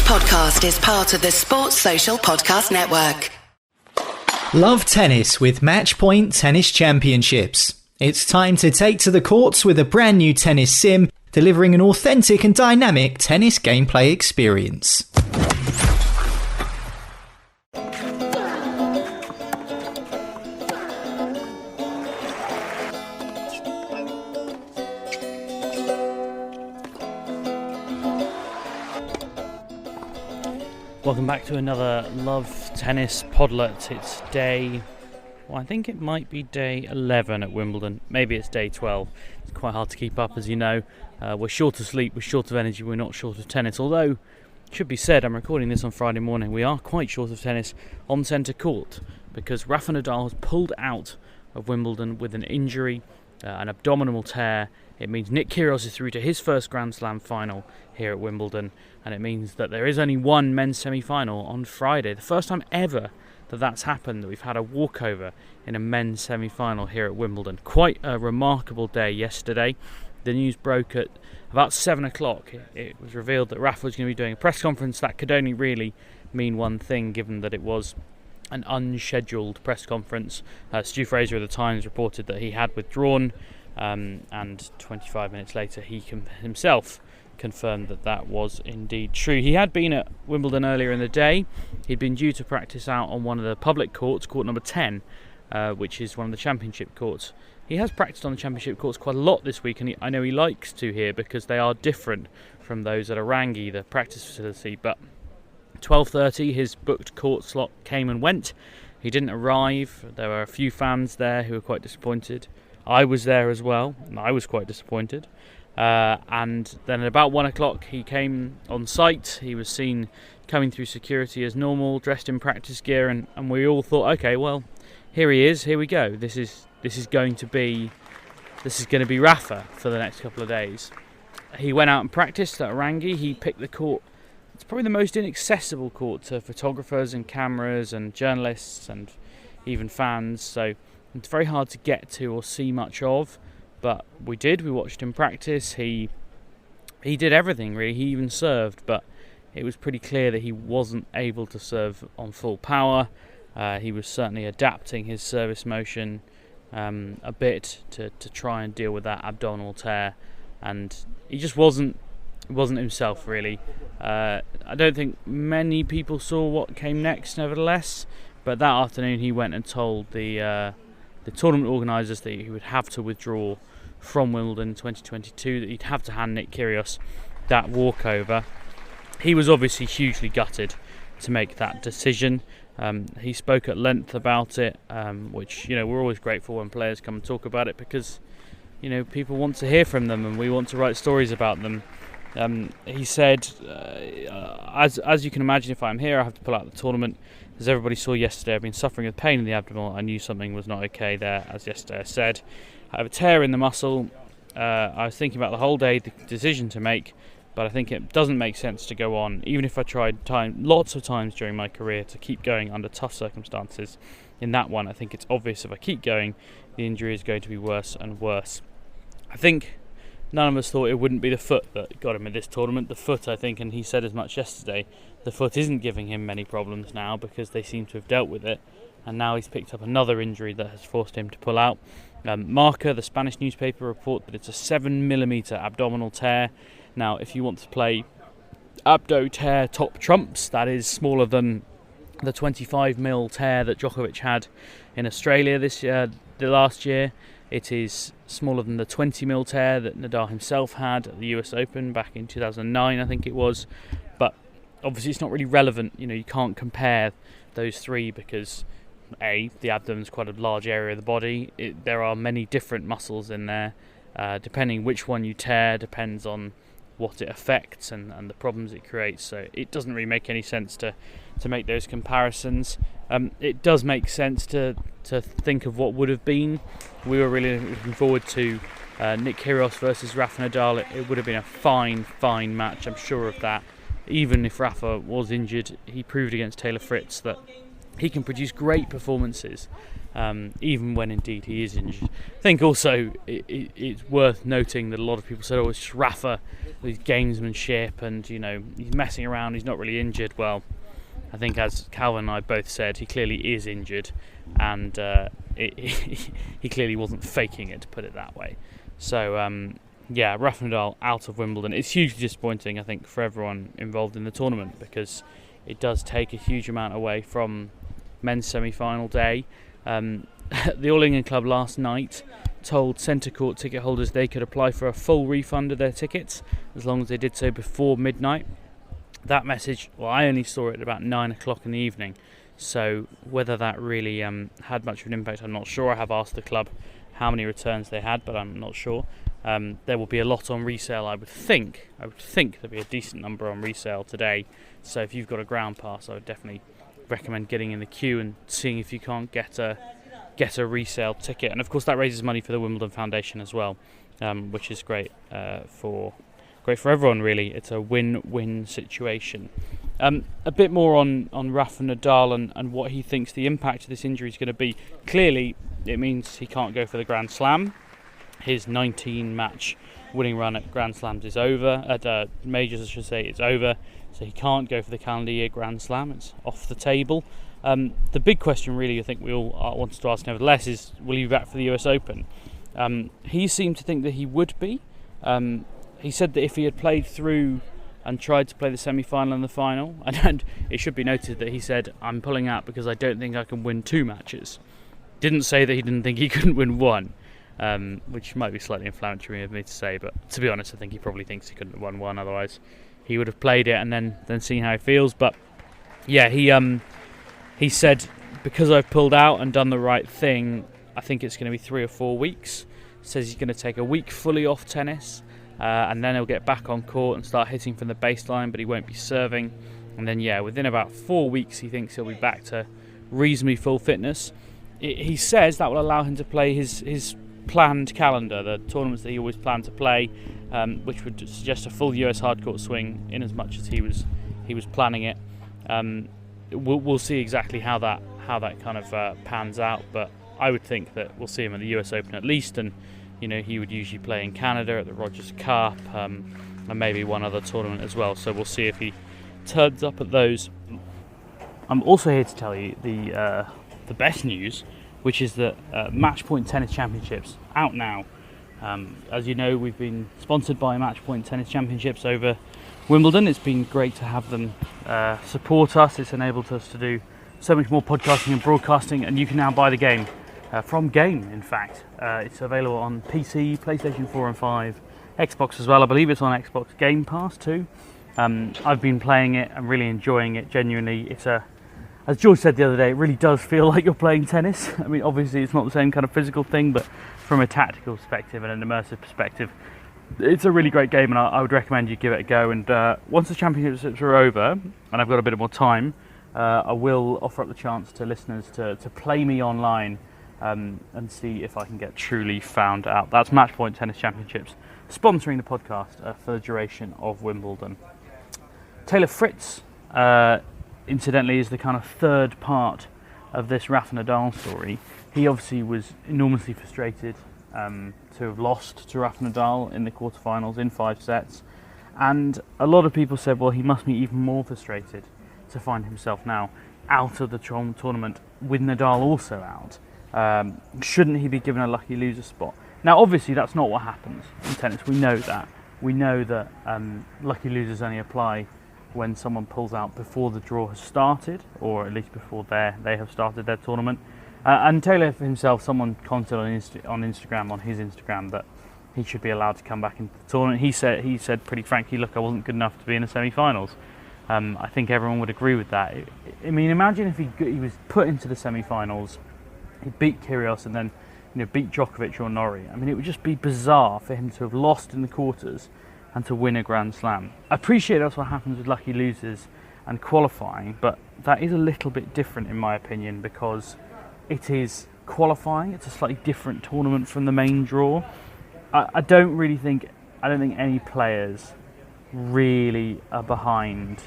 podcast is part of the Sports Social Podcast Network. Love tennis with Matchpoint Tennis Championships. It's time to take to the courts with a brand new tennis sim, delivering an authentic and dynamic tennis gameplay experience. Welcome back to another Love Tennis Podlet. It's I think it might be day 11 at Wimbledon. Maybe it's day 12. It's quite hard to keep up, as you know. We're short of sleep, we're short of energy, we're not short of tennis. Although, it should be said, I'm recording this on Friday morning, we are quite short of tennis on centre court because Rafa Nadal has pulled out of Wimbledon with an injury, an abdominal tear. It means Nick Kyrgios is through to his first Grand Slam final here at Wimbledon, and it means that there is only one men's semi-final on Friday. The first time ever that's happened, that we've had a walkover in a men's semi-final here at Wimbledon. Quite a remarkable day yesterday. The news broke at about 7 o'clock. It was revealed that Rafa was going to be doing a press conference. That could only really mean one thing, given that it was an unscheduled press conference. Stu Fraser of the Times reported that he had withdrawn, and 25 minutes later he himself confirmed that was indeed true. He had been at Wimbledon earlier in the day. He'd been due to practice out on one of the public courts, court number 10, which is one of the championship courts. He has practiced on the championship courts quite a lot this week, and I know he likes to here because they are different from those at Orangi, the practice facility. But 12:30, his booked court slot came and went. He didn't arrive. There were a few fans there who were quite disappointed. I was there as well, and I was quite disappointed. And then at about 1 o'clock he came on site. He was seen coming through security as normal, dressed in practice gear, and we all thought, okay, well, here he is, here we go. This is going to be Rafa for the next couple of days. He went out and practiced at Orangi. He picked the court. It's probably the most inaccessible court to photographers and cameras and journalists and even fans, so it's very hard to get to or see much of. But we watched him practice. He did everything really. He even served, but it was pretty clear that he wasn't able to serve on full power. He was certainly adapting his service motion a bit to try and deal with that abdominal tear, and he just wasn't himself really. I don't think many people saw what came next, nevertheless. But that afternoon he went and told the tournament organisers that he would have to withdraw from Wimbledon 2022, that he'd have to hand Nick Kyrgios that walkover. He was obviously hugely gutted to make that decision. He spoke at length about it, which, we're always grateful when players come and talk about it because, people want to hear from them and we want to write stories about them. He said, as you can imagine, if I'm here, I have to pull out the tournament. As everybody saw yesterday, I've been suffering with pain in the abdomen. I knew something was not okay there, as yesterday I said. I have a tear in the muscle. I was thinking about the whole day, the decision to make, but I think it doesn't make sense to go on, even if I tried lots of times during my career to keep going under tough circumstances. In that one, I think it's obvious if I keep going, the injury is going to be worse and worse. I think none of us thought it wouldn't be the foot that got him in this tournament. The foot, I think, and he said as much yesterday, the foot isn't giving him many problems now because they seem to have dealt with it. And now he's picked up another injury that has forced him to pull out. Marca, the Spanish newspaper, report that it's a 7mm abdominal tear. Now, if you want to play abdo tear top trumps, that is smaller than the 25mm tear that Djokovic had in Australia the last year. It is smaller than the 20mm tear that Nadal himself had at the US Open back in 2009, I think it was. But obviously it's not really relevant. You can't compare those three because the abdomen is quite a large area of the body. There are many different muscles in there. Depending which one you tear depends on what it affects and the problems it creates. So it doesn't really make any sense to make those comparisons. It does make sense to think of what would have been. We were really looking forward to Nick Kyrgios versus Rafa Nadal. It would have been a fine match, I'm sure of that. Even if Rafa was injured, he proved against Taylor Fritz that he can produce great performances, even when indeed he is injured. I think also it's worth noting that a lot of people said, oh, it's Rafa with his gamesmanship and, he's messing around, he's not really injured. Well, I think as Calvin and I both said, he clearly is injured, and he clearly wasn't faking it, to put it that way. So, Rafa Nadal out of Wimbledon. It's hugely disappointing, I think, for everyone involved in the tournament, because it does take a huge amount away from men's semi-final day. The All England Club last night told centre court ticket holders they could apply for a full refund of their tickets as long as they did so before midnight. That message, well, I only saw it at about 9 o'clock in the evening, so whether that really had much of an impact, I'm not sure. I have asked the club how many returns they had, but I'm not sure. There will be a lot on resale, I would think there'll be a decent number on resale today, so if you've got a ground pass, I would definitely recommend getting in the queue and seeing if you can't get a resale ticket. And of course that raises money for the Wimbledon Foundation as well, which is great for everyone, really. It's a win-win situation. A bit more on Rafa Nadal and what he thinks the impact of this injury is going to be. Clearly it means he can't go for the Grand Slam. His 19-match winning run at Grand Slams is over, at majors I should say, it's over, so he can't go for the calendar year Grand Slam. It's off the table. The big question really I think we all wanted to ask nevertheless is, will he be back for the US Open? He seemed to think that he would be. He said that if he had played through and tried to play the semi-final and the final, and it should be noted that he said, I'm pulling out because I don't think I can win 2 matches. Didn't say that he didn't think he couldn't win 1. Which might be slightly inflammatory of me to say, but to be honest, I think he probably thinks he couldn't have won 1. Otherwise, he would have played it and then seen how he feels. But yeah, he said, because I've pulled out and done the right thing, I think it's going to be 3 or 4 weeks. Says he's going to take a week fully off tennis, and then he'll get back on court and start hitting from the baseline, but he won't be serving. And then within about 4 weeks, he thinks he'll be back to reasonably full fitness. He says that will allow him to play his planned calendar, the tournaments that he always planned to play, which would suggest a full US hardcourt swing in as much as he was planning it. We'll see exactly how that kind of pans out, but I would think that we'll see him at the US Open at least, and he would usually play in Canada at the Rogers Cup, and maybe one other tournament as well, so we'll see if he turns up at those. I'm also here to tell you the best news, which is that Match Point Tennis Championships out now. As you know, we've been sponsored by Match Point Tennis Championships over Wimbledon. It's been great to have them support us. It's enabled us to do so much more podcasting and broadcasting, and you can now buy the game from Game, in fact. It's available on PC, PlayStation 4 and 5, Xbox as well. I believe it's on Xbox Game Pass too. I've been playing it and really enjoying it, genuinely. It's as George said the other day, it really does feel like you're playing tennis. I mean, obviously it's not the same kind of physical thing, but from a tactical perspective and an immersive perspective, it's a really great game, and I would recommend you give it a go. And once the championships are over, and I've got a bit more time, I will offer up the chance to listeners to play me online and see if I can get truly found out. That's Match Point Tennis Championships, sponsoring the podcast for the duration of Wimbledon. Taylor Fritz, incidentally, is the kind of third part of this Rafa Nadal story. He obviously was enormously frustrated to have lost to Rafa Nadal in the quarterfinals in 5 sets, and a lot of people said, well, he must be even more frustrated to find himself now out of the tournament with Nadal also out. Shouldn't he be given a lucky loser spot? Now, obviously, that's not what happens in tennis. We know that. We know that lucky losers only apply when someone pulls out before the draw has started, or at least before they have started their tournament. And Taylor himself, someone commented on his Instagram, that he should be allowed to come back into the tournament. He said pretty frankly, look, I wasn't good enough to be in the semi-finals. I think everyone would agree with that. I mean, imagine if he was put into the semi-finals, he beat Kyrgios and then beat Djokovic or Norrie. I mean, it would just be bizarre for him to have lost in the quarters and to win a Grand Slam. I appreciate that's what happens with lucky losers and qualifying, but that is a little bit different in my opinion, because it is qualifying. It's a slightly different tournament from the main draw. I don't think any players really are behind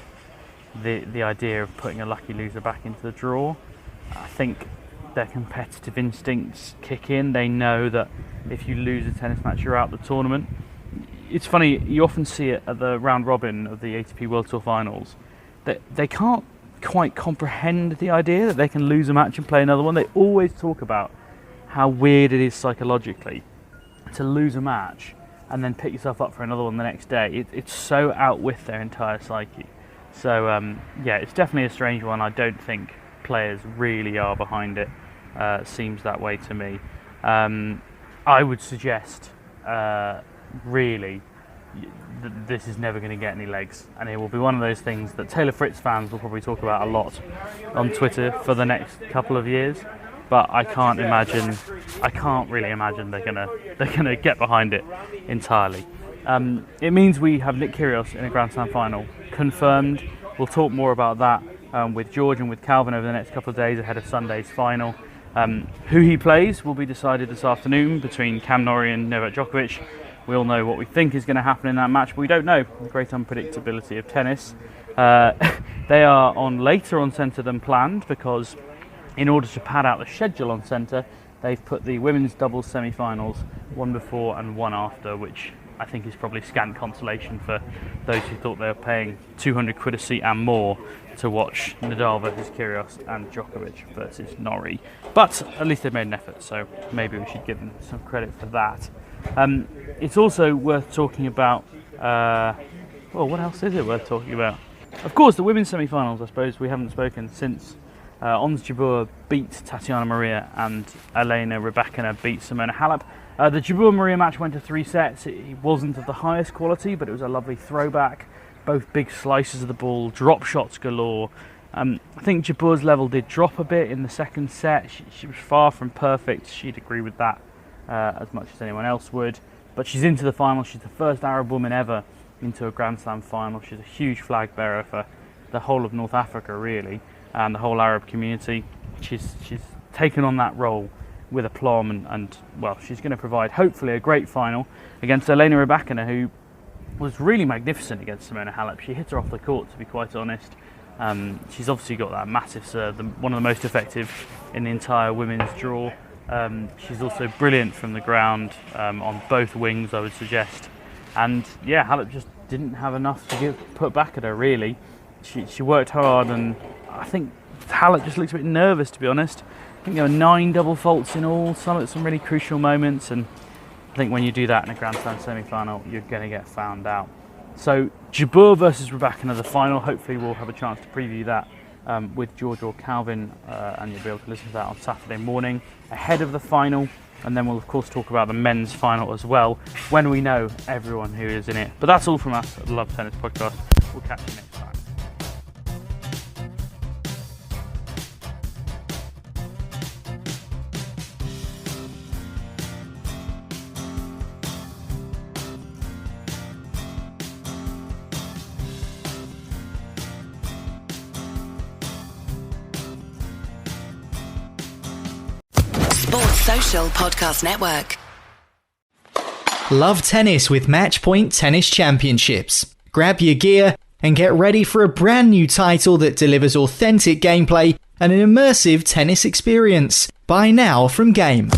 the idea of putting a lucky loser back into the draw. I think their competitive instincts kick in. They know that if you lose a tennis match, you're out the tournament. It's funny, you often see it at the round robin of the ATP World Tour Finals, that they can't quite comprehend the idea that they can lose a match and play another one. They always talk about how weird it is psychologically to lose a match and then pick yourself up for another one the next day. It's so out with their entire psyche. So yeah, it's definitely a strange one. I don't think players really are behind it. Seems that way to me. I would suggest really this is never going to get any legs, and it will be one of those things that Taylor Fritz fans will probably talk about a lot on Twitter for the next couple of years. But I can't really imagine they're gonna get behind it entirely. It means we have Nick Kyrgios in a Grand Slam final confirmed. We'll talk more about that with George and with Calvin over the next couple of days ahead of Sunday's final. Who he plays will be decided this afternoon between Cam Norrie and Novak Djokovic. We all know what we think is going to happen in that match, but we don't know. The great unpredictability of tennis. They are on later on centre than planned because in order to pad out the schedule on centre, they've put the women's doubles semi-finals one before and one after, which I think is probably scant consolation for those who thought they were paying 200 quid a seat and more to watch Nadal versus Kyrgios and Djokovic versus Norrie. But at least they've made an effort, so maybe we should give them some credit for that. It's also worth talking about, well, what else is it worth talking about? Of course, the women's semi-finals, I suppose we haven't spoken since Ons Jabeur beat Tatiana Maria and Elena Rybakina beat Simona Halep. The Jabeur-Maria match went to 3 sets. It wasn't of the highest quality, but it was a lovely throwback. Both big slices of the ball, drop shots galore. I think Jabeur's level did drop a bit in the second set. She was far from perfect. She'd agree with that as much as anyone else would. But she's into the final. She's the first Arab woman ever into a Grand Slam final. She's a huge flag bearer for the whole of North Africa, really, and the whole Arab community. She's taken on that role with aplomb, and well, she's going to provide hopefully a great final against Elena Rybakina, who was really magnificent against Simona Halep. She hit her off the court, to be quite honest. She's obviously got that massive serve, one of the most effective in the entire women's draw. She's also brilliant from the ground on both wings, I would suggest. And yeah, Halep just didn't have enough to put back at her, really. She worked hard, and I think Halep just looks a bit nervous, to be honest. I think there were 9 double faults in all, some at some really crucial moments, and I think when you do that in a Grand Slam semi-final, you're going to get found out. So Jabeur versus Rybakina, the final. Hopefully we'll have a chance to preview that with George or Calvin, and you'll be able to listen to that on Saturday morning ahead of the final. And then we'll of course talk about the men's final as well when we know everyone who is in it. But that's all from us at the Love Tennis Podcast. We'll catch you next time. Sports Social Podcast Network. Love tennis with Matchpoint Tennis Championships. Grab your gear and get ready for a brand new title that delivers authentic gameplay and an immersive tennis experience. Buy now from Game.